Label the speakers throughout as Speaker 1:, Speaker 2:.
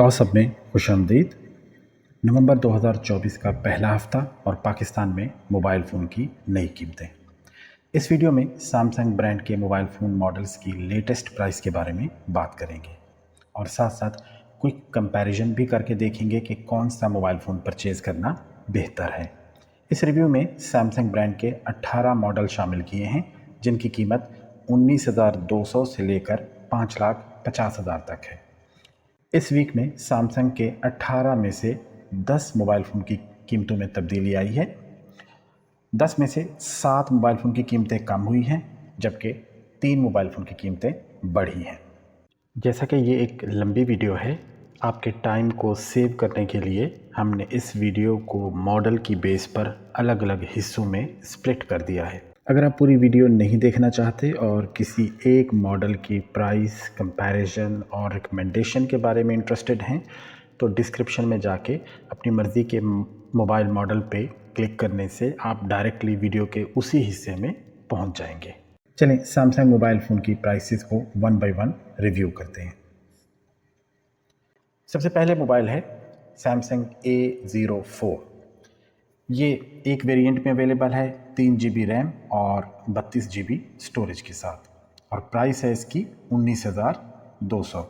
Speaker 1: तो सब में खुशामदीद। नवंबर 2024 का पहला हफ्ता और पाकिस्तान में मोबाइल फ़ोन की नई कीमतें। इस वीडियो में सैमसंग ब्रांड के मोबाइल फ़ोन मॉडल्स की लेटेस्ट प्राइस के बारे में बात करेंगे और साथ साथ क्विक कंपैरिजन भी करके देखेंगे कि कौन सा मोबाइल फ़ोन परचेज़ करना बेहतर है। इस रिव्यू में सैमसंग ब्रांड के 18 मॉडल शामिल किए हैं जिनकी कीमत 19,200 से लेकर 5,50,000 तक है। इस वीक में सैमसंग के 18 में से 10 मोबाइल फ़ोन की कीमतों में तब्दीली आई है। 10 में से 7 मोबाइल फ़ोन की कीमतें कम हुई हैं जबकि 3 मोबाइल फ़ोन की कीमतें बढ़ी हैं। जैसा कि ये एक लंबी वीडियो है, आपके टाइम को सेव करने के लिए हमने इस वीडियो को मॉडल की बेस पर अलग अलग हिस्सों में स्प्लिट कर दिया है। अगर आप पूरी वीडियो नहीं देखना चाहते और किसी एक मॉडल की प्राइस कंपैरिजन और रिकमेंडेशन के बारे में इंटरेस्टेड हैं तो डिस्क्रिप्शन में जाके अपनी मर्ज़ी के मोबाइल मॉडल पे क्लिक करने से आप डायरेक्टली वीडियो के उसी हिस्से में पहुंच जाएंगे। चलें सैमसंग मोबाइल फ़ोन की प्राइसेस को वन बाय वन रिव्यू करते हैं। सबसे पहले मोबाइल है सैमसंग A04। ये एक वेरिएंट में अवेलेबल है 3 GB रैम और 32 GB स्टोरेज के साथ और प्राइस है इसकी 19,200।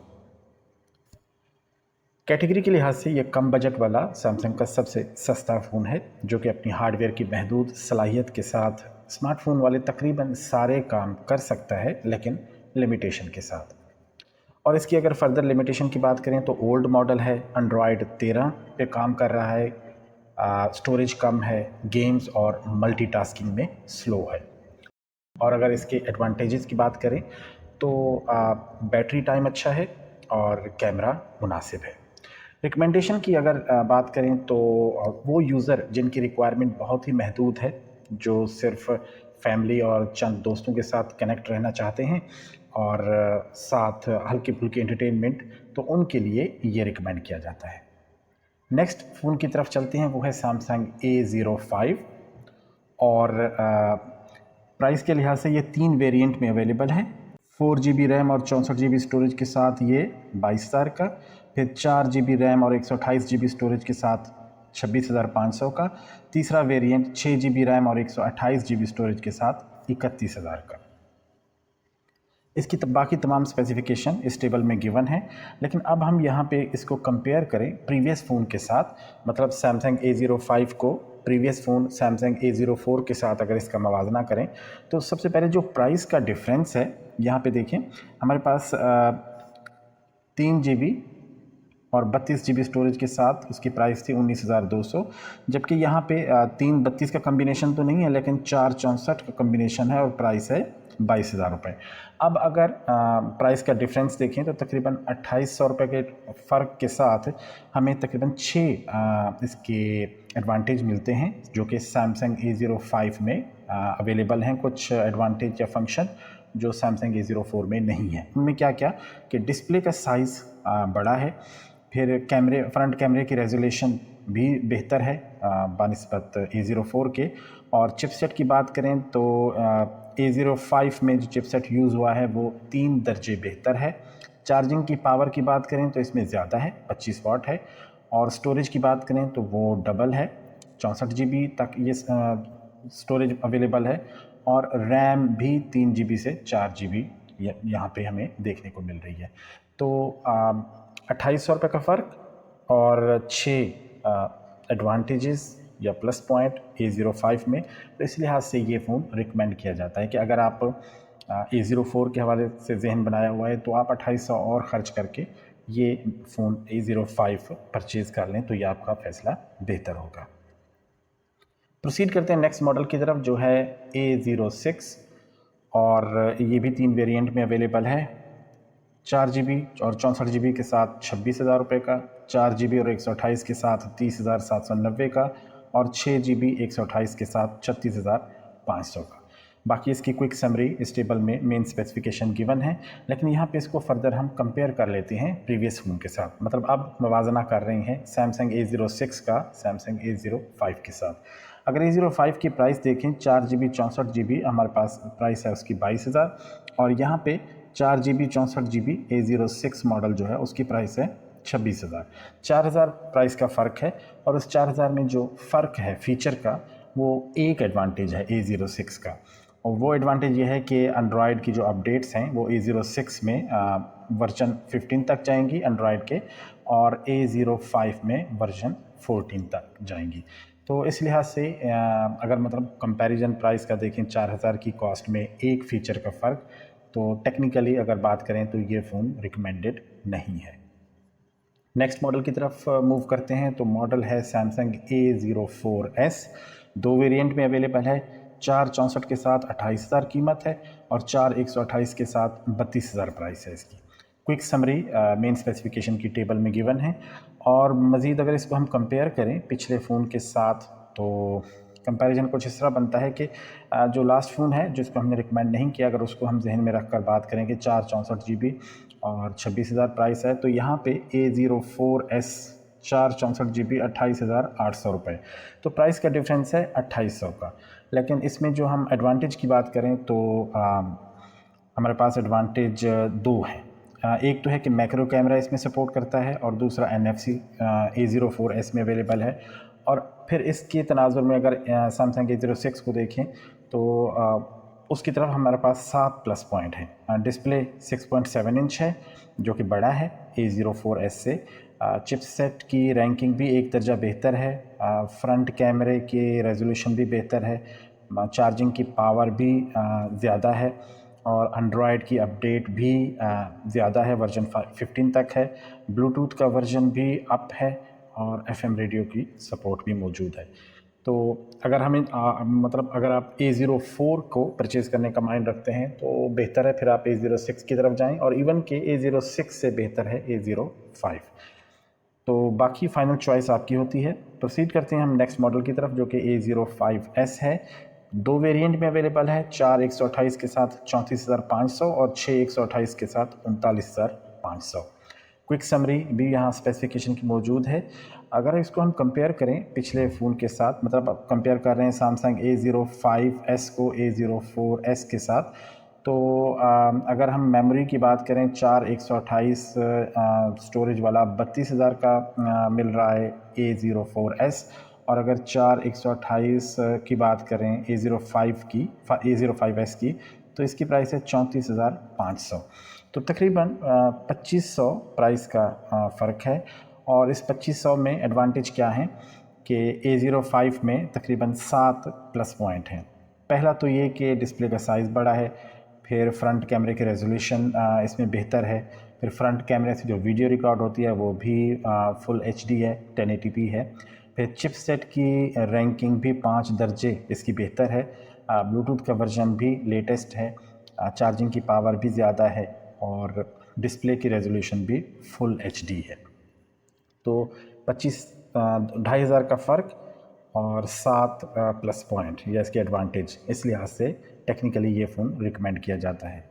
Speaker 1: कैटेगरी के लिहाज से ये कम बजट वाला सैमसंग का सबसे सस्ता फ़ोन है जो कि अपनी हार्डवेयर की महदूद सलाहियत के साथ स्मार्टफोन वाले तकरीबन सारे काम कर सकता है लेकिन लिमिटेशन के साथ। और इसकी अगर फर्दर लिमिटेशन की बात करें तो ओल्ड मॉडल है, एंड्रॉयड 13 पे काम कर रहा है, स्टोरेज कम है, गेम्स और मल्टीटास्किंग में स्लो है। और अगर इसके एडवांटेजेस की बात करें तो बैटरी टाइम अच्छा है और कैमरा मुनासिब है। रिकमेंडेशन की अगर बात करें तो वो यूज़र जिनकी रिक्वायरमेंट बहुत ही महदूद है, जो सिर्फ फैमिली और चंद दोस्तों के साथ कनेक्ट रहना चाहते हैं और साथ हल्की फुल्की एंटरटेनमेंट, तो उनके लिए ये रिकमेंड किया जाता है। नेक्स्ट फ़ोन की तरफ चलते हैं, वो है सैमसंग A05 और प्राइस के लिहाज से ये 3 वेरिएंट में अवेलेबल है। 4 GB रैम और 64 GB स्टोरेज के साथ ये 22,000 का, फिर 4 GB रैम और 128 GB स्टोरेज के साथ 26,500 का, तीसरा वेरिएंट 6 GB रैम और 128 GB स्टोरेज के साथ 31,000 का। इसकी बाकी तमाम स्पेसिफिकेशन इस टेबल में गिवन है, लेकिन अब हम यहाँ पे इसको कंपेयर करें प्रीवियस फ़ोन के साथ, मतलब सैमसंग A05 को प्रीवियस फ़ोन सैमसंग A04 के साथ अगर इसका मवाजना करें तो सबसे पहले जो प्राइस का डिफरेंस है यहाँ पे देखें, हमारे पास 3 GB और 32 GB स्टोरेज के साथ उसकी प्राइस थी 19,200, जबकि यहाँ पे 3 32 का कम्बिनेशन तो नहीं है लेकिन 4 64 का कम्बिनेशन है और प्राइस है 22,000 रुपये। अब अगर प्राइस का डिफरेंस देखें तो तकरीबन 2,800 रुपये के फ़र्क के साथ हमें तकरीबन 6 इसके एडवांटेज मिलते हैं जो कि सैमसंग A05 में अवेलेबल हैं। कुछ एडवांटेज या फंक्शन जो सैमसंग A04 में नहीं है। उनमें क्या क्या कि डिस्प्ले का साइज़ बड़ा है, फिर फ्रंट कैमरे की रेजोल्यूशन भी बेहतर है बानिस्बत A04 के, और चिपसेट की बात करें तो A05 में जो चिपसेट यूज़ हुआ है वो 3 दर्जे बेहतर है। चार्जिंग की पावर की बात करें तो इसमें ज़्यादा है, 25 वाट है, और स्टोरेज की बात करें तो वो डबल है, 64 GB तक ये स्टोरेज अवेलेबल है, और रैम भी 3 GB से 4 GB यहाँ पे हमें देखने को मिल रही है। तो 2,800 रुपये का फ़र्क और 6 एडवांटेजेस या प्लस पॉइंट A05 में, तो इस लिहाज से ये फ़ोन रिकमेंड किया जाता है कि अगर आप A04 के हवाले से जहन बनाया हुआ है तो आप 2,800 और ख़र्च करके ये फ़ोन A05 परचेज़ कर लें तो ये आपका फ़ैसला बेहतर होगा। प्रोसीड करते हैं नेक्स्ट मॉडल की तरफ जो है A06, और ये भी 3 वेरिएंट में अवेलेबल है। 4 GB और 64 GB के साथ 26,000 रुपये का, 4 GB और 128 के साथ 30,790 का, और 6 GB 128 के साथ 36,500 का। बाकी इसकी क्विक समरी इस टेबल में मेन स्पेसिफिकेशन गिवन है, लेकिन यहाँ पे इसको फर्दर हम कंपेयर कर लेते हैं प्रीवियस फ़ोन के साथ। मतलब अब मवाजना कर रहे हैं सैमसंग A06 का सैमसंग A05 के साथ। अगर A05 की प्राइस देखें, 4 GB 64 GB हमारे पास प्राइस है उसकी 22,000, और यहाँ पे 4 GB 64 GB A06 मॉडल जो है उसकी प्राइस है 26,000। 4,000 प्राइस का फ़र्क है, और उस 4,000 में जो फ़र्क है फ़ीचर का, वो एक एडवांटेज है A06 का, और वो एडवांटेज ये है कि एंड्रॉयड की जो अपडेट्स हैं वो A06 में वर्जन 15 तक जाएंगी एंड्रॉयड के, और A05 में वर्जन 14 तक जाएंगी। तो इस लिहाज से अगर मतलब कंपैरिजन प्राइस का देखें, 4,000 की कॉस्ट में एक फ़ीचर का फ़र्क, तो टेक्निकली अगर बात करें तो ये फ़ोन रिकमेंडेड नहीं है। नेक्स्ट मॉडल की तरफ मूव करते हैं। तो मॉडल है सैमसंग A04s। दो वेरिएंट में अवेलेबल है। 464 के साथ 28,000 कीमत है, और 4128 के साथ 32,000 प्राइस है इसकी। क्विक समरी मेन स्पेसिफिकेशन की टेबल में गिवन है, और मज़ीद अगर इसको हम कंपेयर करें पिछले फ़ोन के साथ, तो कंपैरिजन कुछ इस तरह बनता है कि जो लास्ट फ़ोन है जिसको हमने रिकमेंड नहीं किया, अगर उसको हम जहन में रख कर बात करें कि 464 GB और 26,000 प्राइस है, तो यहाँ पे A04s 464 GB 28,800 रुपये, तो प्राइस का डिफरेंस है 2800 का। लेकिन इसमें जो हम एडवांटेज की बात करें तो हमारे पास एडवांटेज दो हैं। एक तो है कि मैक्रो कैमरा इसमें सपोर्ट करता है, और दूसरा NFC A04s में अवेलेबल है। और फिर इसके तनाजुर में अगर सैमसंग A06 को देखें तो उसकी तरफ हमारे पास 7 प्लस पॉइंट हैं। डिस्प्ले 6.7 इंच है, जो कि बड़ा है A04s से। चिपसेट की रैंकिंग भी एक दर्जा बेहतर है। फ्रंट कैमरे की रेजोल्यूशन भी बेहतर है। चार्जिंग की पावर भी ज़्यादा है, और एंड्रॉयड की अपडेट भी ज़्यादा है, वर्जन 15 तक है। ब्लूटूथ का वर्जन भी अप है, और FM रेडियो की सपोर्ट भी मौजूद है। तो अगर हमें मतलब अगर आप A04 को परचेज़ करने का माइंड रखते हैं तो बेहतर है फिर आप A06 की तरफ जाएं, और इवन के A06 से बेहतर है A05। तो बाकी फ़ाइनल चॉइस आपकी होती है। प्रोसीड करते हैं हम नेक्स्ट मॉडल की तरफ, जो कि A05s है। दो वेरिएंट में अवेलेबल है। 4128 के साथ 34,500, और 6128 के साथ 39,500। क्विक समरी भी यहाँ स्पेसिफिकेशन की मौजूद है। अगर इसको हम कंपेयर करें पिछले फ़ोन के साथ, मतलब आप कंपेयर कर रहे हैं सैमसंग A05s को A04s के साथ, तो अगर हम मेमोरी की बात करें, 4128 स्टोरेज वाला 32,000 का मिल रहा है A04s, और अगर 4128 की बात करें A05s की, तो इसकी प्राइस है 34,500। तो तकरीबन 2500 प्राइस का फ़र्क है। और इस 2500 में एडवांटेज क्या है कि A05 में तकरीबन 7 प्लस पॉइंट हैं। पहला तो ये कि डिस्प्ले का साइज़ बड़ा है, फिर फ्रंट कैमरे की रेजोल्यूशन इसमें बेहतर है, फिर फ्रंट कैमरे से जो वीडियो रिकॉर्ड होती है वो भी फुल HD है, 1080p है। फिर चिपसेट की रैंकिंग भी 5 दर्जे इसकी बेहतर है। ब्लूटूथ का वर्जन भी लेटेस्ट है। चार्जिंग की पावर भी ज़्यादा है, और डिस्प्ले की रेजोल्यूशन भी फुल HD है। तो 2,500 का फ़र्क और 7 प्लस पॉइंट, ये इसके एडवांटेज, इस लिहाज से टेक्निकली ये फ़ोन रिकमेंड किया जाता है।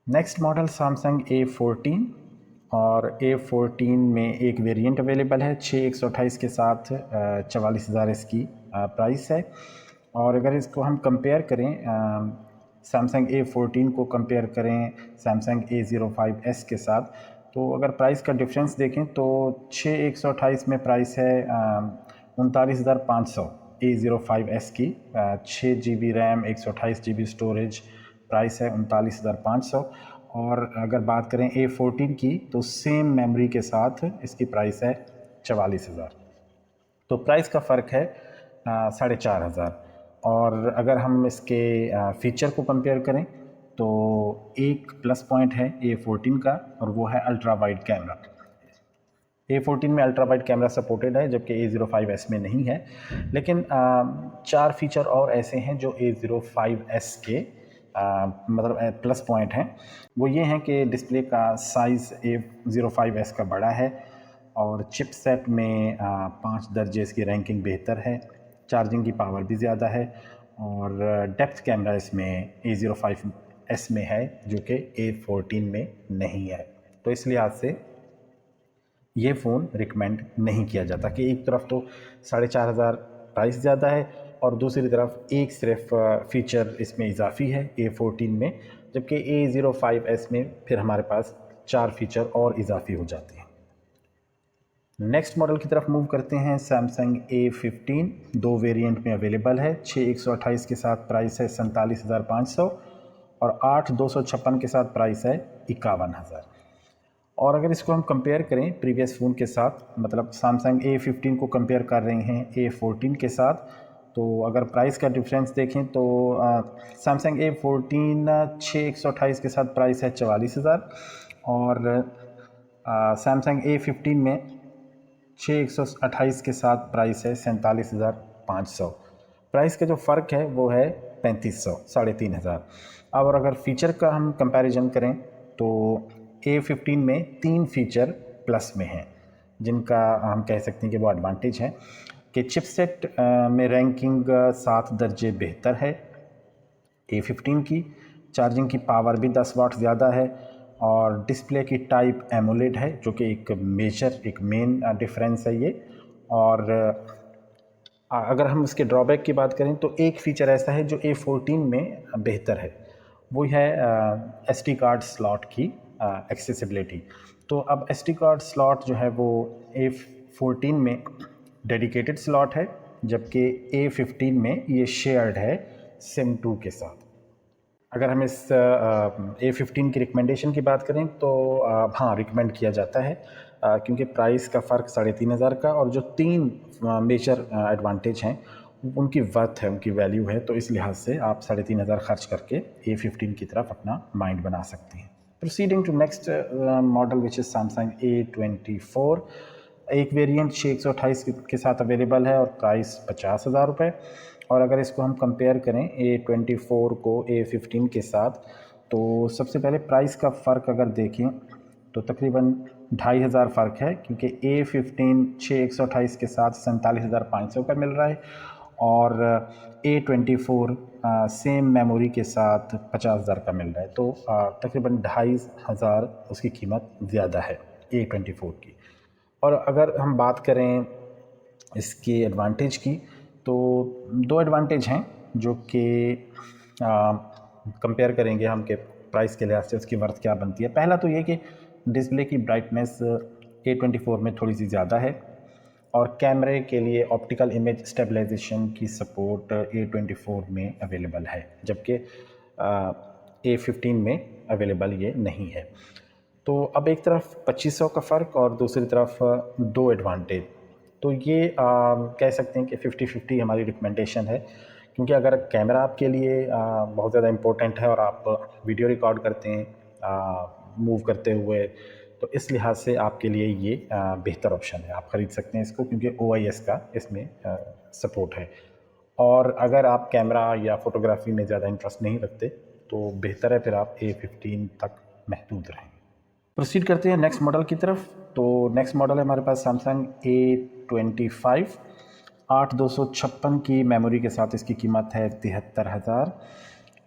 Speaker 1: नेक्स्ट मॉडल सैमसंग A14, और A14 में एक वेरिएंट अवेलेबल है 6128 के साथ 44,000 इसकी प्राइस है। और अगर इसको हम कंपेयर करें, सैमसंग A14 को कंपेयर करें सैमसंग A05s के साथ, तो अगर प्राइस का डिफरेंस देखें तो 6128 में प्राइस है 39,500 A05s की। 6 GB RAM, 128 GB storage, price है 39,500। और अगर बात करें A14 की, तो सेम मेमोरी के साथ इसकी प्राइस है 44,000। तो प्राइस का फ़र्क है 4,500। और अगर हम इसके फ़ीचर को कंपेयर करें तो एक प्लस पॉइंट है A14 का, और वो है अल्ट्रा वाइड कैमरा। A14 में अल्ट्रा वाइड कैमरा सपोर्टेड है, जबकि A05s में नहीं है। लेकिन 4 फीचर और ऐसे हैं जो A05s के मतलब प्लस पॉइंट हैं। वो ये हैं कि डिस्प्ले का साइज़ A05s का बड़ा है, और चिपसेट में 5 दर्जे इसकी रैंकिंग बेहतर है। चार्जिंग की पावर भी ज़्यादा है, और डेप्थ कैमरा इसमें A05s में है, जो कि A14 में नहीं है। तो इस लिहाज से ये फ़ोन रिकमेंड नहीं किया जाता कि एक तरफ तो 4,500 प्राइस ज़्यादा है, और दूसरी तरफ एक सिर्फ फ़ीचर इसमें इजाफी है A14 में, जबकि A05s में फिर हमारे पास 4 फीचर और इजाफी हो जाते हैं। नेक्स्ट मॉडल की तरफ मूव करते हैं। सैमसंग A15 दो वेरिएंट में अवेलेबल है। 6128 के साथ प्राइस है 47,500 और 8256 के साथ प्राइस है 51,000। और अगर इसको हम कंपेयर करें प्रीवियस फ़ोन के साथ, मतलब सैमसंग A15 को कंपेयर कर रहे हैं A14 के साथ, तो अगर प्राइस का डिफरेंस देखें तो सैमसंग A14 6128 के साथ प्राइस है 44,000 और सैमसंग A15 में 6128 के साथ प्राइस है 47,500। प्राइस का जो फ़र्क है वो है 3500, 3,500। अब और अगर फ़ीचर का हम कंपैरिजन करें तो A15 में 3 फीचर प्लस में हैं, जिनका हम कह सकते हैं कि वो एडवांटेज है कि चिपसेट में रैंकिंग 7 दर्जे बेहतर है A15 की। चार्जिंग की पावर भी 10 वाट ज़्यादा है और डिस्प्ले की टाइप एमोलेड है, जो कि एक मेन डिफरेंस है ये। और अगर हम इसके ड्रॉबैक की बात करें तो एक फ़ीचर ऐसा है जो A14 में बेहतर है, वो है SD कार्ड स्लॉट की एक्सेसिबिलिटी। तो अब SD कार्ड स्लॉट जो है वो A14 में डेडिकेटेड स्लॉट है, जबकि A15 में ये शेयर्ड है SIM2 के साथ। अगर हम इस A15 की रिकमेंडेशन की बात करें तो हाँ, रिकमेंड किया जाता है क्योंकि प्राइस का फ़र्क 3,500 का और जो 3 मेजर एडवांटेज हैं उनकी वर्थ है, उनकी वैल्यू है, तो इस लिहाज से आप 3,500 खर्च करके A15 की तरफ अपना माइंड बना सकते हैं। Proceeding to next model which is Samsung A24। एक वेरिएंट 6128 के साथ अवेलेबल है और प्राइस 50,000 रुपये। और अगर इसको हम कंपेयर करें A24 को A15 के साथ, तो सबसे पहले प्राइस का फ़र्क अगर देखें तो तकरीबन 2,500 फ़र्क है, क्योंकि A15 6128 के साथ 47,500 का मिल रहा है और A24 सेम मेमोरी के साथ 50,000 का मिल रहा है। तो तकरीबन 2,500 उसकी कीमत ज़्यादा है A24 की। और अगर हम बात करें इसके एडवांटेज की, तो 2 एडवांटेज हैं जो कि कंपेयर करेंगे हम कि प्राइस के लिहाज से उसकी वर्थ क्या बनती है। पहला तो ये कि डिस्प्ले की ब्राइटनेस A24 में थोड़ी सी ज़्यादा है और कैमरे के लिए ऑप्टिकल इमेज स्टेबलाइजेशन की सपोर्ट A24 में अवेलेबल है, जबकि A15 में अवेलेबल ये नहीं है। तो अब एक तरफ 2500 का फ़र्क और दूसरी तरफ 2 एडवांटेज, तो ये कह सकते हैं कि 50-50 हमारी रिकमेंडेशन है, क्योंकि अगर कैमरा आपके लिए बहुत ज़्यादा इम्पोर्टेंट है और आप वीडियो रिकॉर्ड करते हैं मूव करते हुए, तो इस लिहाज से आपके लिए ये बेहतर ऑप्शन है। आप ख़रीद सकते हैं इसको क्योंकि OIS का इसमें सपोर्ट है। और अगर आप कैमरा या फ़ोटोग्राफी में ज़्यादा इंटरेस्ट नहीं रखते तो बेहतर है फिर आप A15 तक महदूद रहें। प्रोसीड करते हैं नेक्स्ट मॉडल की तरफ। तो नेक्स्ट मॉडल है हमारे पास सैमसंग A25। 8/256 की मेमोरी के साथ इसकी कीमत है 73,000।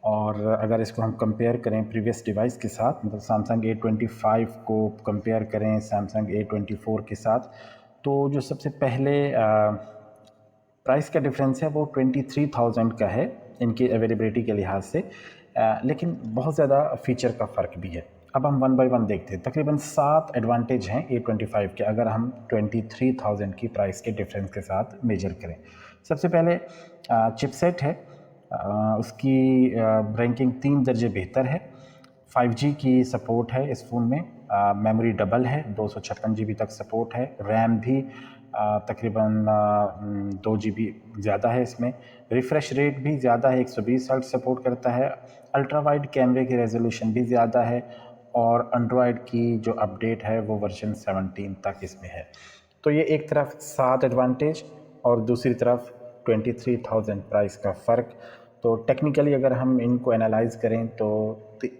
Speaker 1: और अगर इसको हम कंपेयर करें प्रीवियस डिवाइस के साथ, मतलब सैमसंग A25 को कंपेयर करें सैमसंग A24 के साथ, तो जो सबसे पहले प्राइस का डिफरेंस है वो 23,000 का है इनकी अवेलेबिलिटी के लिहाज से, लेकिन बहुत ज़्यादा फ़ीचर का फ़र्क भी है। अब हम वन बाय वन देखते हैं। तकरीबन 7 एडवांटेज हैं A25 के, अगर हम 23,000 की प्राइस के डिफरेंस के साथ मेजर करें। सबसे पहले चिपसेट है, उसकी रैंकिंग 3 दर्जे बेहतर है। 5G की सपोर्ट है इस फ़ोन में। मेमोरी डबल है, 256 GB तक सपोर्ट है। रैम भी तकरीबन 2 GB ज़्यादा है इसमें। रिफ़्रेश रेट भी ज़्यादा है, 120 हर्ट्ज़ सपोर्ट करता है। अल्ट्रा वाइड कैमरे की रेजोल्यूशन भी ज़्यादा है और एंड्रॉयड की जो अपडेट है वो वर्जन 17 तक इसमें है। तो ये एक तरफ 7 एडवांटेज और दूसरी तरफ 23,000 प्राइस का फ़र्क। तो टेक्निकली अगर हम इनको एनालाइज़ करें तो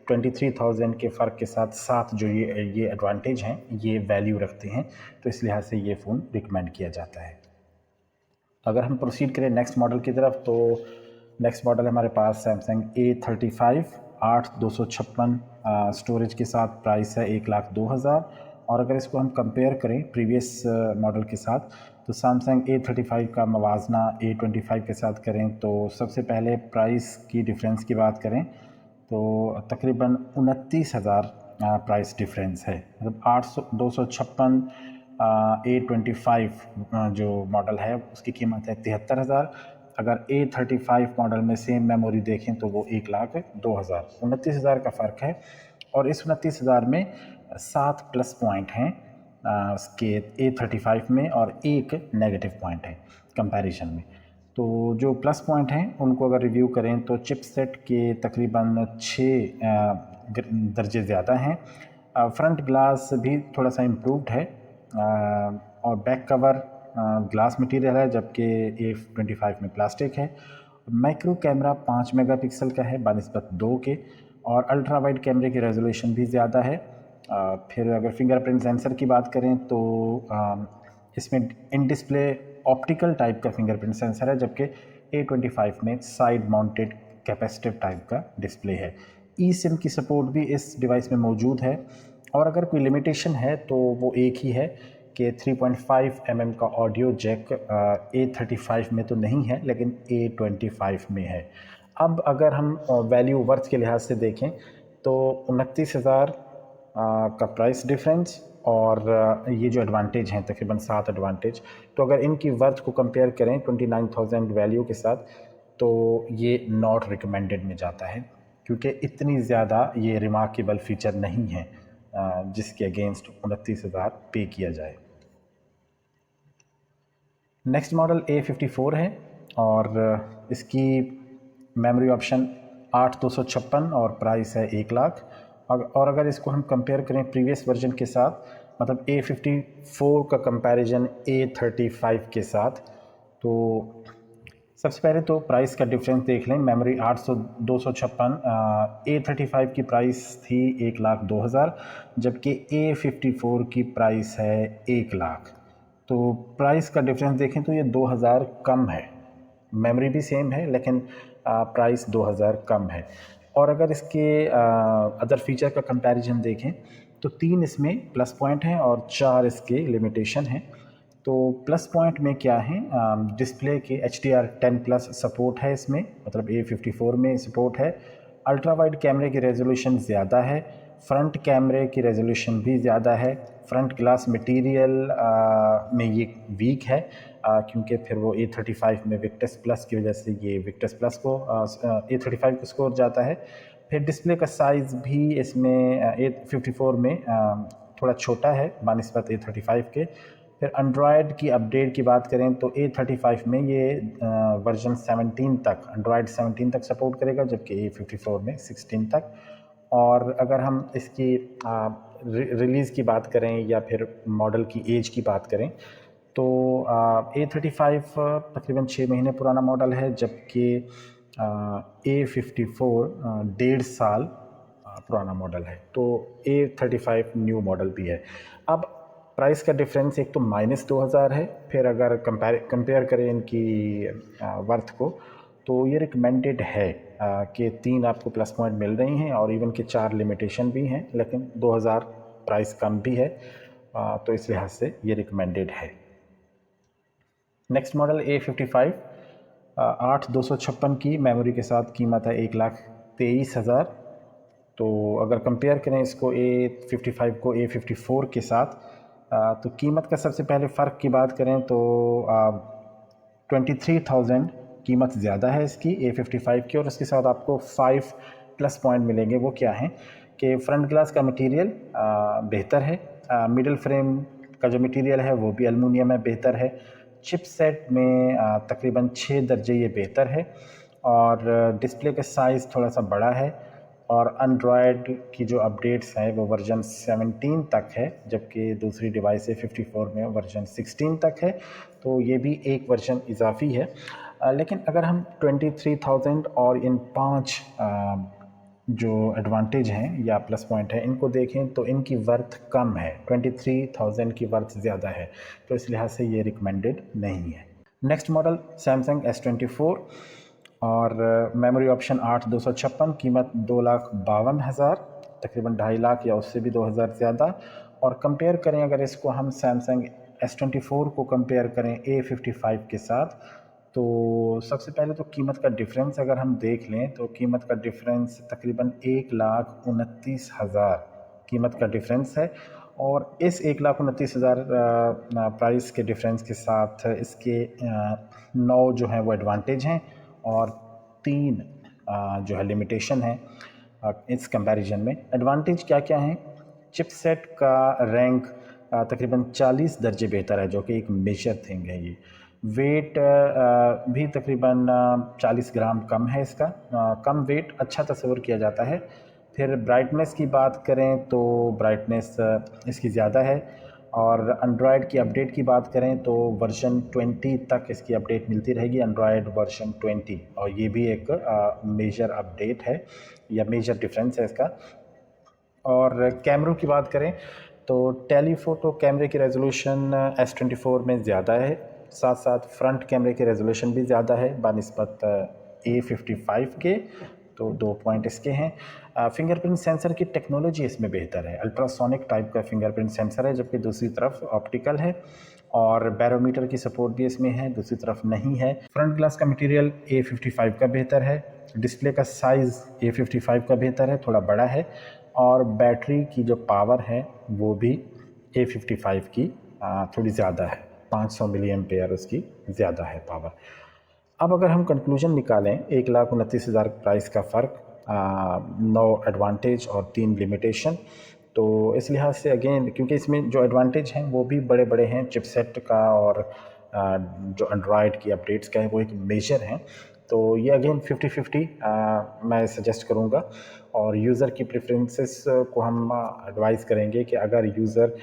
Speaker 1: 23,000 के फ़र्क के साथ 7 जो ये एडवांटेज हैं ये वैल्यू रखते हैं, तो इस लिहाज से ये फ़ोन रिकमेंड किया जाता है। अगर हम प्रोसीड करें नेक्स्ट मॉडल की तरफ, तो नेक्स्ट मॉडल हमारे पास सैमसंग A35। 8/256 स्टोरेज के साथ प्राइस है 1,02,000। और अगर इसको हम कंपेयर करें प्रीवियस मॉडल के साथ, तो सैमसंग A35 का मवाजना A25 के साथ करें तो सबसे पहले प्राइस की डिफरेंस की बात करें तो तकरीबन 29,000 प्राइस डिफरेंस है। मतलब 256 A25 जो मॉडल है उसकी कीमत है 73,000। अगर A35 मॉडल में सेम मेमोरी देखें तो वो 1,02,000, 29,000 का फ़र्क है। और इस 29,000 में 7 प्लस पॉइंट हैं उसके A35 में और एक नेगेटिव पॉइंट है कंपैरिजन में। तो जो प्लस पॉइंट हैं उनको अगर रिव्यू करें तो चिपसेट के तकरीबन 6 दर्जे ज़्यादा हैं। फ्रंट ग्लास भी थोड़ा सा इम्प्रूव्ड है और बैक कवर ग्लास मटेरियल है जबकि A25 में प्लास्टिक है। माइक्रो कैमरा 5 मेगापिक्सल का है बनिस्बत 2 के, और अल्ट्रा वाइड कैमरे की रेजोल्यूशन भी ज़्यादा है। फिर अगर फिंगरप्रिंट सेंसर की बात करें तो इसमें इन डिस्प्ले ऑप्टिकल टाइप का फिंगरप्रिंट सेंसर है, जबकि A25 में साइड माउंटेड कैपेसिटिव टाइप का डिस्प्ले है। ई सिम की सपोर्ट भी इस डिवाइस में मौजूद है, और अगर कोई लिमिटेशन है तो वो एक ही है कि 3.5 mm का ऑडियो जैक A35 में तो नहीं है लेकिन A25 में है। अब अगर हम वैल्यू वर्थ के लिहाज से देखें तो 29,000 का प्राइस डिफरेंस और ये जो एडवांटेज हैं तकरीबन 7 एडवांटेज, तो अगर इनकी वर्थ को कंपेयर करें 29,000 वैल्यू के साथ तो ये नॉट रिकमेंडेड में जाता है, क्योंकि इतनी ज़्यादा ये रिमार्केबल फीचर नहीं है जिसके अगेंस्ट 29,000 पे किया जाए। नेक्स्ट मॉडल A54 है और इसकी मेमोरी ऑप्शन 8/256 और प्राइस है 1,00,000। और अगर इसको हम कंपेयर करें प्रीवियस वर्जन के साथ, मतलब A54 का कंपैरिजन A35 के साथ, तो सबसे पहले तो प्राइस का डिफरेंस देख लें। मेमोरी 256 A35 की प्राइस थी 1,02,000 जबकि A54 की प्राइस है 1,00,000। तो प्राइस का डिफरेंस देखें तो ये 2,000 कम है। मेमोरी भी सेम है लेकिन प्राइस 2,000 कम है। और अगर इसके अदर फीचर का कंपैरिजन देखें तो 3 इसमें प्लस पॉइंट हैं और 4 इसके लिमिटेशन हैं। तो प्लस पॉइंट में क्या है, डिस्प्ले के HDR10+ सपोर्ट है इसमें, मतलब A54 में सपोर्ट है। अल्ट्रा वाइड कैमरे की रेजोल्यूशन ज़्यादा है, फ्रंट कैमरे की रेजोल्यूशन भी ज़्यादा है। फ्रंट ग्लास मटेरियल में ये वीक है क्योंकि फिर वो A35 में विक्टस प्लस की वजह से ये विक्टस प्लस को A35 को स्कोर जाता है। फिर डिस्प्ले का साइज़ भी इसमें A54 में थोड़ा छोटा है बनिस्बत A35 के। फिर एंड्रॉयड की अपडेट की बात करें तो A35 में ये वर्जन 17 तक, एंड्रॉयड 17 तक सपोर्ट करेगा जबकि A54 में 16 तक। और अगर हम इसकी रिलीज़ की बात करें या फिर मॉडल की एज की बात करें तो A35 तकरीबन 6 महीने पुराना मॉडल है जबकि A54 1.5 साल पुराना मॉडल है। तो A35 न्यू मॉडल भी है। अब प्राइस का डिफरेंस एक तो -2,000 है, फिर अगर कंपेयर करें इनकी वर्थ को तो ये रिकमेंडेड है कि 3 आपको प्लस पॉइंट मिल रही हैं और इवन के 4 लिमिटेशन भी हैं, लेकिन 2,000 प्राइस कम भी है, तो इस लिहाज से ये रिकमेंडेड है। नेक्स्ट मॉडल A55 8/256 की मेमोरी के साथ कीमत है 1,23,000। तो अगर कंपेयर करें इसको A55 को A54 के साथ तो कीमत का सबसे पहले फ़र्क की बात करें तो 23,000 कीमत ज़्यादा है इसकी A55 की, और उसके साथ आपको 5 प्लस पॉइंट मिलेंगे। वो क्या हैं कि फ्रंट ग्लास का मटेरियल बेहतर है, मिडल फ्रेम का जो मटेरियल है वो भी एलुमिनियम है, बेहतर है। चिपसेट में तकरीबन 6 दर्जे ये बेहतर है, और डिस्प्ले का साइज़ थोड़ा सा बड़ा है, और एंड्रॉयड की जो अपडेट्स हैं वो वर्जन 17 तक है जबकि दूसरी डिवाइस A54 में वर्जन 16 तक है। तो ये भी एक वर्जन इजाफी है। लेकिन अगर हम 23,000 और इन 5 जो एडवांटेज हैं या प्लस पॉइंट है इनको देखें तो इनकी वर्थ कम है, 23,000 की वर्थ ज़्यादा है, तो इस लिहाज से ये रिकमेंडेड नहीं है। नेक्स्ट मॉडल सैमसंग S24 और मेमोरी ऑप्शन 8/256, कीमत 2,52,000, तकरीबन 2.5 या उससे भी 2,000 ज़्यादा। और कंपेयर करें अगर इसको हम सैमसंग S24 को कंपेयर करें A55 के साथ तो सबसे पहले तो कीमत का डिफरेंस अगर हम देख लें तो कीमत का डिफरेंस तकरीबन 1,29,000 कीमत का डिफरेंस है। और इस 1,29,000 प्राइस के डिफरेंस के साथ इसके 9 जो हैं वो एडवांटेज हैं और 3 जो है लिमिटेशन है इस कंपैरिजन में। एडवांटेज क्या क्या हैं? चिपसेट का रैंक तकरीबन 40 दर्जे बेहतर है, जो कि एक मेजर थिंग है ये। वेट भी तकरीबन 40 ग्राम कम है इसका। कम वेट अच्छा तस्वुर किया जाता है। फिर ब्राइटनेस की बात करें तो ब्राइटनेस इसकी ज़्यादा है। और एंड्रॉयड की अपडेट की बात करें तो वर्जन 20 तक इसकी अपडेट मिलती रहेगी, एंड्रॉयड वर्जन 20, और ये भी एक मेजर अपडेट है या मेजर डिफरेंस है इसका। और कैमरों की बात करें तो टेलीफोटो कैमरे की रेजोल्यूशन S24 में ज़्यादा है, साथ साथ फ्रंट कैमरे की रेजोल्यूशन भी ज़्यादा है बानिस्बत A55 के, तो 2 पॉइंट इसके हैं। फिंगरप्रिंट सेंसर की टेक्नोलॉजी इसमें बेहतर है, अल्ट्रासोनिक टाइप का फिंगरप्रिंट सेंसर है, जबकि दूसरी तरफ ऑप्टिकल है। और बैरोमीटर की सपोर्ट भी इसमें है, दूसरी तरफ नहीं है। फ्रंट ग्लास का मटेरियल A55 का बेहतर है। डिस्प्ले का साइज़ A55 का बेहतर है, थोड़ा बड़ा है। और बैटरी की जो पावर है वो भी A55 की थोड़ी ज़्यादा है, 500 मिली एम्पेयर उसकी ज़्यादा है पावर। अब अगर हम कंक्लूजन निकालें 1,29,000 प्राइस का फ़र्क, 9 एडवांटेज और 3 लिमिटेशन, तो इस लिहाज से अगेन क्योंकि इसमें जो एडवांटेज हैं वो भी बड़े बड़े हैं, चिपसेट का और जो एंड्रॉयड की अपडेट्स का है वो एक मेजर हैं, तो ये अगेन 50-50 मैं सजेस्ट करूँगा। और यूज़र की प्रेफरेंसेस को हम एडवाइस करेंगे कि अगर यूज़र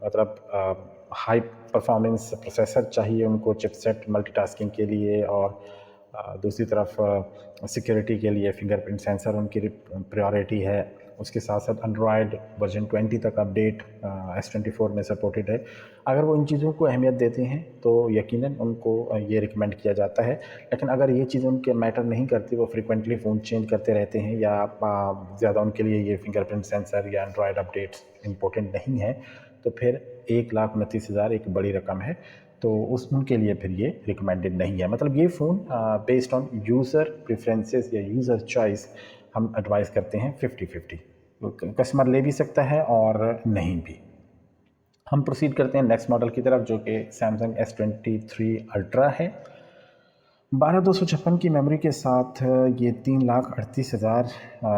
Speaker 1: मतलब हाई परफॉर्मेंस प्रोसेसर चाहिए उनको चिपसेट मल्टीटास्किंग के लिए, और दूसरी तरफ सिक्योरिटी के लिए फिंगरप्रिंट सेंसर उनकी प्रायोरिटी है। उसके साथ साथ एंड्रॉयड वर्जन 20 तक अपडेट S24 में सपोर्टेड है। अगर वो इन चीज़ों को अहमियत देते हैं तो यकीनन उनको ये रिकमेंड किया जाता है। लेकिन अगर ये चीज़ें उनके मैटर नहीं करती, वो फ्रीक्वेंटली फ़ोन चेंज करते रहते हैं या ज़्यादा उनके लिए ये फिंगरप्रिंट सेंसर या एंड्रॉयड अपडेट्स इम्पोर्टेंट नहीं है, तो फिर 1,29,000 एक बड़ी रकम है, तो उनके लिए फिर ये रिकमेंडेड नहीं है। मतलब ये phone based on user preferences या यूज़र चॉइस हम एडवाइस करते हैं 50-50, कस्टमर ले भी सकता है और नहीं भी। हम प्रोसीड करते हैं नेक्स्ट मॉडल की तरफ, जो कि सैमसंग S23 अल्ट्रा है। 12/256 की मेमोरी के साथ ये 3,38,000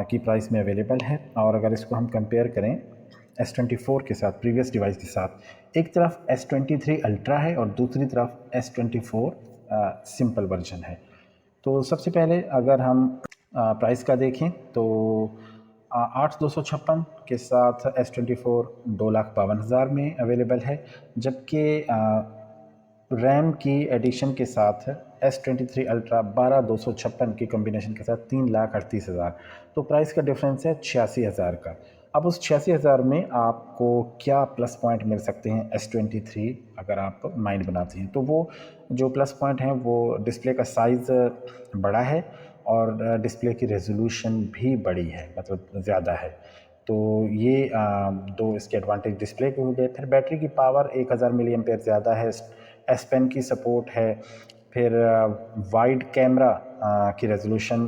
Speaker 1: की प्राइस में अवेलेबल है। और अगर इसको हम कंपेयर करें S24 के साथ, प्रीवियस डिवाइस के साथ, एक तरफ S23 अल्ट्रा है और दूसरी तरफ S24 सिंपल वर्जन है। तो सबसे पहले अगर हम प्राइस का देखें तो 8/256 के साथ S24 2,52,000 में अवेलेबल है, जबकि रैम की एडिशन के साथ S23 अल्ट्रा 12/256 की कॉम्बिनेशन के साथ 3,38,000, तो प्राइस का डिफरेंस है 86,000 का। अब उस 86,000 में आपको क्या प्लस पॉइंट मिल सकते हैं S23 अगर आप माइंड बनाते हैं, तो वो जो प्लस पॉइंट हैं वो डिस्प्ले का साइज़ बड़ा है और डिस्प्ले की रेजोल्यूशन भी बड़ी है, मतलब ज़्यादा है। तो ये दो इसके एडवांटेज डिस्प्ले के हो गए। फिर बैटरी की पावर 1000 मिली एम्पेयर ज़्यादा है, S पेन की सपोर्ट है। फिर वाइड कैमरा की रेजोल्यूशन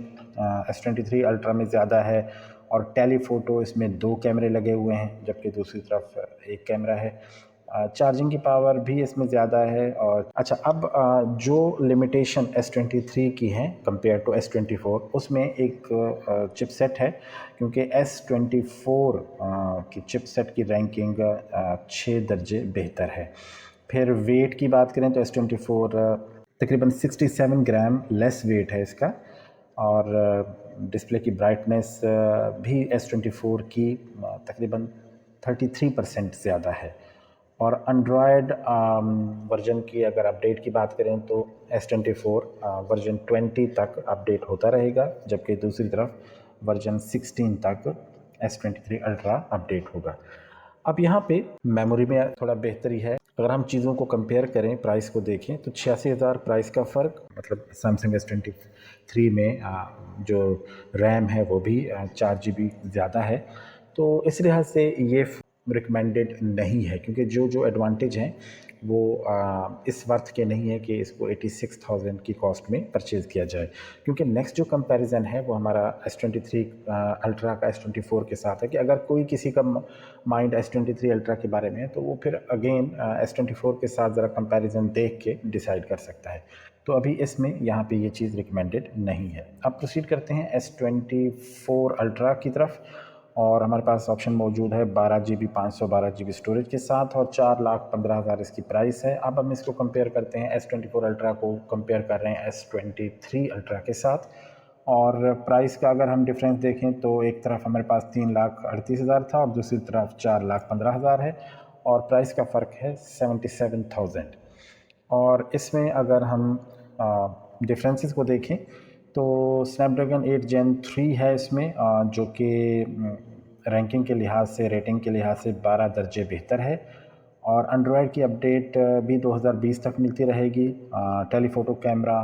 Speaker 1: S23 अल्ट्रा में ज़्यादा है, और टेलीफोटो इसमें 2 कैमरे लगे हुए हैं, जबकि दूसरी तरफ एक कैमरा है। चार्जिंग की पावर भी इसमें ज़्यादा है। और अच्छा, अब जो लिमिटेशन S23 की है कंपेयर टू S24, उसमें एक चिपसेट है, क्योंकि S24 की चिपसेट की रैंकिंग 6 दर्जे बेहतर है। फिर वेट की बात करें तो S24 तकरीबन 67 ग्राम लेस वेट है इसका, और डिस्प्ले की ब्राइटनेस भी S24 की तकरीबन 33% ज़्यादा है। और एंड्रॉयड वर्जन की अगर अपडेट की बात करें तो S24 वर्जन 20 तक अपडेट होता रहेगा, जबकि दूसरी तरफ वर्जन 16 तक S23 अल्ट्रा अपडेट होगा। अब यहाँ पे मेमोरी में थोड़ा बेहतरी है। अगर हम चीज़ों को कंपेयर करें, प्राइस को देखें, तो 86,000 प्राइस का फ़र्क, मतलब सैमसंग S23 में जो रैम है वो भी 4 GB ज़्यादा है, तो इस लिहाज से ये रिकमेंडेड नहीं है, क्योंकि जो जो एडवांटेज हैं वो इस वर्थ के नहीं है कि इसको 86,000 की कॉस्ट में परचेज़ किया जाए। क्योंकि नेक्स्ट जो कंपैरिजन है वो हमारा S23 अल्ट्रा का S24 के साथ है, कि अगर कोई किसी का माइंड S23 अल्ट्रा के बारे में है तो वो फिर अगेन S24 के साथ ज़रा कंपैरिजन देख के डिसाइड कर सकता है। तो अभी इसमें यहाँ पे ये चीज़ रिकमेंडेड नहीं है। अब प्रोसीड करते हैं S24 अल्ट्रा की तरफ, और हमारे पास ऑप्शन मौजूद है 12 GB 512 GB स्टोरेज के साथ, और 4,15,000 इसकी प्राइस है। अब हम इसको कंपेयर करते हैं, S24 अल्ट्रा को कंपेयर कर रहे हैं S23 अल्ट्रा के साथ। और प्राइस का अगर हम डिफरेंस देखें तो एक तरफ हमारे पास 3,38,000 था और दूसरी तरफ 4,15,000 है, और प्राइस का फ़र्क है 77,000। और इसमें अगर हम डिफरेंसेस को देखें तो स्नैपड्रैगन 8 Gen 3 है इसमें, जो कि रैंकिंग के लिहाज से, रेटिंग के लिहाज से 12 दर्जे बेहतर है। और एंड्रॉयड की अपडेट भी 2020 तक मिलती रहेगी। टेलीफोटो कैमरा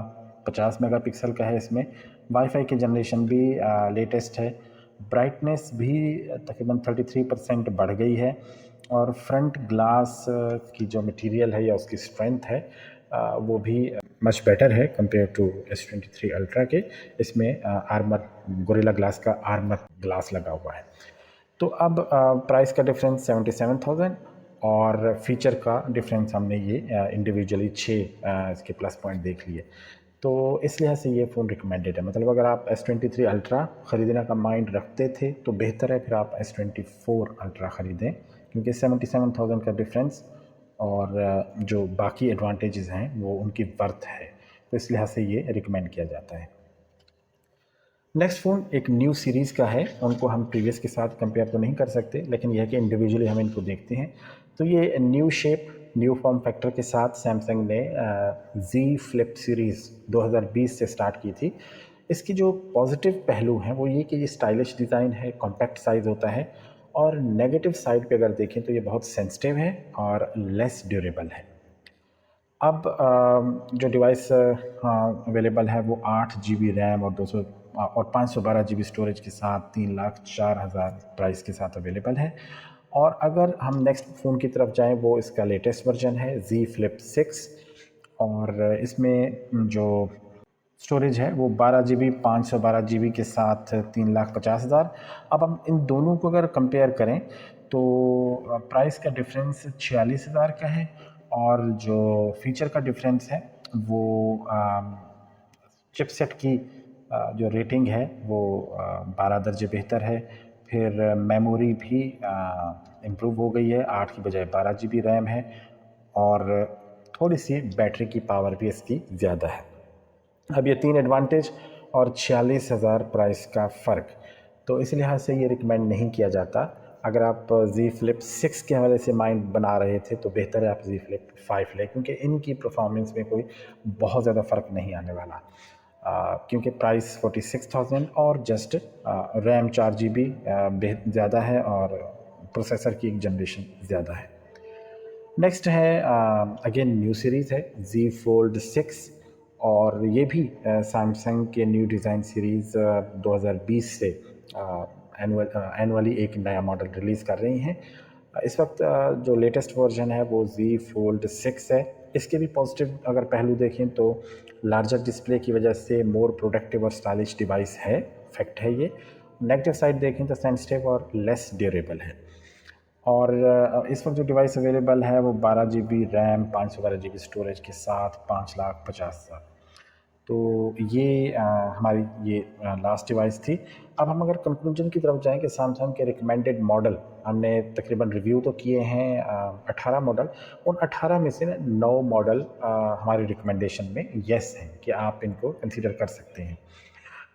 Speaker 1: 50 मेगापिक्सल का है इसमें। वाईफाई की जनरेशन भी लेटेस्ट है। ब्राइटनेस भी तकरीबन 33% बढ़ गई है। और फ्रंट ग्लास की जो मटेरियल है या उसकी स्ट्रेंथ है वो भी मच बेटर है कंपेयर टू S23 अल्ट्रा के। इसमें आर्मर, गोरिल्ला ग्लास का आर्मर ग्लास लगा हुआ है। तो अब प्राइस का डिफरेंस 77,000 और फीचर का डिफरेंस हमने ये इंडिविजुअली 6 इसके प्लस पॉइंट देख लिए। तो इस लिहाज से ये फ़ोन रिकमेंडेड है। मतलब अगर आप S23 अल्ट्रा ख़रीदने का माइंड रखते थे तो बेहतर है फिर आप S24 अल्ट्रा ख़रीदें, क्योंकि 77,000 का डिफरेंस और जो बाकी एडवांटेजेस हैं वो उनकी वर्थ है। तो इस लिहाज से ये रिकमेंड किया जाता है। नेक्स्ट फ़ोन एक न्यू सीरीज़ का है, उनको हम प्रीवियस के साथ कंपेयर तो नहीं कर सकते, लेकिन यह है कि इंडिविजुअली हम इनको देखते हैं। तो ये new shape, new form factor के साथ सैमसंग ने Z फ्लिप सीरीज़ 2020 से स्टार्ट की थी। इसकी जो पॉजिटिव पहलू हैं वो ये कि ये स्टाइलिश डिज़ाइन है, कॉम्पैक्ट साइज़ होता है, और नेगेटिव साइड पे अगर देखें तो ये बहुत सेंसिटिव है और लेस ड्यूरेबल है। अब जो डिवाइस अवेलेबल है वो 8 GB रैम और 512 GB स्टोरेज के साथ 3,04,000 प्राइस के साथ अवेलेबल है। और अगर हम नेक्स्ट फ़ोन की तरफ जाएं वो इसका लेटेस्ट वर्जन है Z Flip 6, और इसमें जो स्टोरेज है वो 12 GB 512 GB के साथ 3,50,000। अब हम इन दोनों को अगर कंपेयर करें तो प्राइस का डिफरेंस 46,000 का है, और जो फीचर का डिफरेंस है वो चिपसेट की जो रेटिंग है वो 12 दर्जे बेहतर है। फिर मेमोरी भी इम्प्रूव हो गई है, 8 की बजाय 12 GB रैम है, और थोड़ी सी बैटरी की पावर भी इसकी ज़्यादा है। अब ये 3 एडवांटेज और 46,000 प्राइस का फ़र्क, तो इस लिहाज से ये रिकमेंड नहीं किया जाता। अगर आप Z Flip 6 के हवाले से माइंड बना रहे थे तो बेहतर है आप Z Flip 5 लें, क्योंकि इनकी परफॉर्मेंस में कोई बहुत ज़्यादा फ़र्क नहीं आने वाला। क्योंकि प्राइस 46,000 और जस्ट रैम 4 GB ज़्यादा है और प्रोसेसर की एक जनरेशन ज़्यादा है। नेक्स्ट है अगेन न्यू सीरीज़ है Z Fold 6, और ये भी सैमसंग के न्यू डिज़ाइन सीरीज़ 2020 से एनुअली एक नया मॉडल रिलीज़ कर रही हैं। इस वक्त जो लेटेस्ट वर्जन है वो Z Fold 6 है। इसके भी पॉजिटिव अगर पहलू देखें तो लार्जर डिस्प्ले की वजह से मोर प्रोडक्टिव और स्टाइलिश डिवाइस है, फैक्ट है ये। नेगेटिव साइड देखें तो सेंसिटिव और लेस ड्यूरेबल है। और इस वक्त जो डिवाइस अवेलेबल है वो 12 GB रैम 512 GB स्टोरेज के साथ 5,50,000। तो ये हमारी ये लास्ट डिवाइस थी। अब हम अगर कंक्लूजन की तरफ जाएं कि सैमसंग के रिकमेंडेड मॉडल हमने तकरीबन रिव्यू तो किए हैं 18 मॉडल, उन 18 में से 9 मॉडल हमारी रिकमेंडेशन में येस हैं कि आप इनको कंसीडर कर सकते हैं।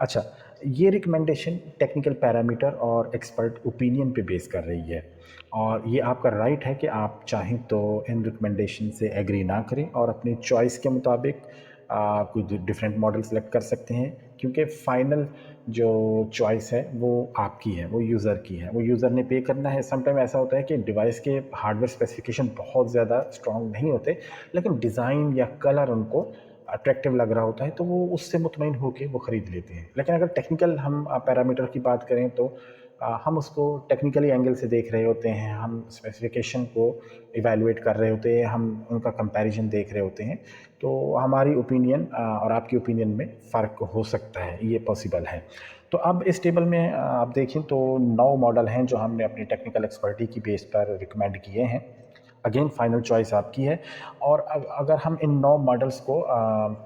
Speaker 1: अच्छा, ये रिकमेंडेशन टेक्निकल पैरामीटर और एक्सपर्ट ओपिनियन पे बेस कर रही है, और ये आपका राइट है कि आप चाहें तो इन रिकमेंडेशन से एग्री ना करें और अपनी चॉइस के मुताबिक कोई डिफरेंट मॉडल सेलेक्ट कर सकते हैं, क्योंकि फ़ाइनल जो चॉइस है वो आपकी है, वो यूज़र की है, वो यूज़र ने पे करना है। समटाइम ऐसा होता है कि डिवाइस के हार्डवेयर स्पेसिफिकेशन बहुत ज़्यादा स्ट्रॉन्ग नहीं होते, लेकिन डिज़ाइन या कलर उनको अट्रैक्टिव लग रहा होता है तो वो उससे मुतमईन होकर वो ख़रीद लेते हैं। लेकिन अगर टेक्निकल हम पैरामीटर की बात करें तो हम उसको टेक्निकली एंगल से देख रहे होते हैं, हम स्पेसिफिकेशन को इवैल्यूएट कर रहे होते हैं, हम उनका कंपैरिजन देख रहे होते हैं, तो हमारी ओपिनियन और आपकी ओपिनियन में फ़र्क हो सकता है, ये पॉसिबल है। तो अब इस टेबल में आप देखें तो 9 मॉडल हैं जो हमने अपनी टेक्निकल एक्सपर्टी की बेस पर रिकमेंड किए हैं। अगेन फाइनल चॉइस आपकी है। और अगर हम इन 9 मॉडल्स को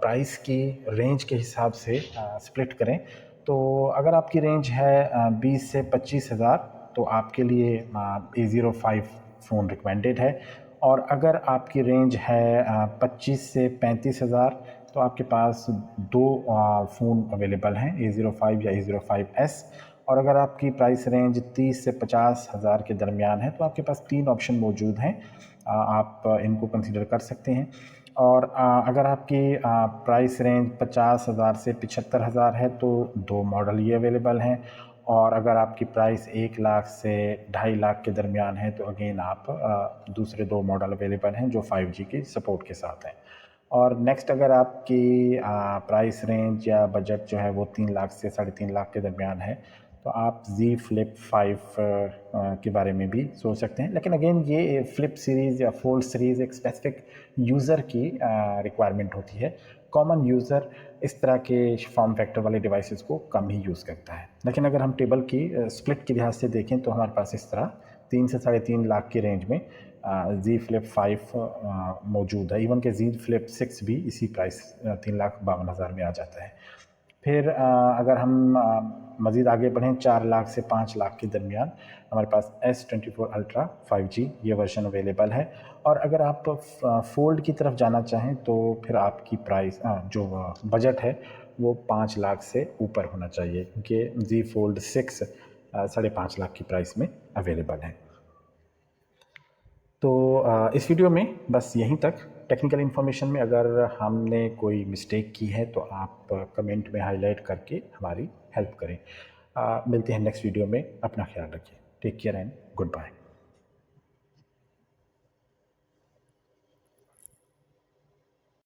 Speaker 1: प्राइस की रेंज के हिसाब से स्प्लिट करें, तो अगर आपकी रेंज है 20 से 25,000 तो आपके लिए A05 फ़ोन रिकमेंडेड है। और अगर आपकी रेंज है 25 से 35,000 तो आपके पास 2 फ़ोन अवेलेबल हैं, A05 या A05S। और अगर आपकी प्राइस रेंज 30 से 50,000 के दरमियान है तो आपके पास 3 ऑप्शन मौजूद हैं, आप इनको कंसीडर कर सकते हैं। और अगर आपकी प्राइस रेंज 50,000 से 75,000 है तो 2 मॉडल ये अवेलेबल हैं। और अगर आपकी प्राइस 1 लाख से 2.5 लाख के दरमियान है तो अगेन आप दूसरे 2 मॉडल अवेलेबल हैं जो 5G की सपोर्ट के साथ हैं। और नेक्स्ट अगर आपकी प्राइस रेंज या बजट जो है वो 3 लाख से 3.5 लाख के दरमियान है तो आप Z Flip 5 के बारे में भी सोच सकते हैं। लेकिन अगेन ये फ्लिप सीरीज़ या फोल्ड सीरीज़ एक स्पेसिफिक यूज़र की रिक्वायरमेंट होती है। कॉमन यूज़र इस तरह के फॉर्म फैक्टर वाले डिवाइसेस को कम ही यूज़ करता है। लेकिन अगर हम टेबल की स्प्लिट के लिहाज से देखें तो हमारे पास इस तरह 3 से 3.5 लाख की रेंज में Z Flip 5 मौजूद है। इवन के Z Flip 6 भी इसी प्राइस 3,52,000 में आ जाता है। फिर अगर हम मज़ीद आगे बढ़ें 4 लाख से 5 लाख के दरमियान हमारे पास S24 अल्ट्रा 5G ये वर्जन अवेलेबल है। और अगर आप फोल्ड की तरफ जाना चाहें तो फिर आपकी प्राइस जो बजट है वो 5 लाख से ऊपर होना चाहिए, क्योंकि Z Fold 6 5.5 लाख की प्राइस में अवेलेबल है। तो इस वीडियो में बस यहीं तक। टेक्निकल इन्फॉर्मेशन में अगर हमने कोई मिस्टेक की है तो आप कमेंट में हाईलाइट करके हमारी हेल्प करें। मिलते हैं नेक्स्ट वीडियो में। अपना ख्याल रखिए। Take care and good bye.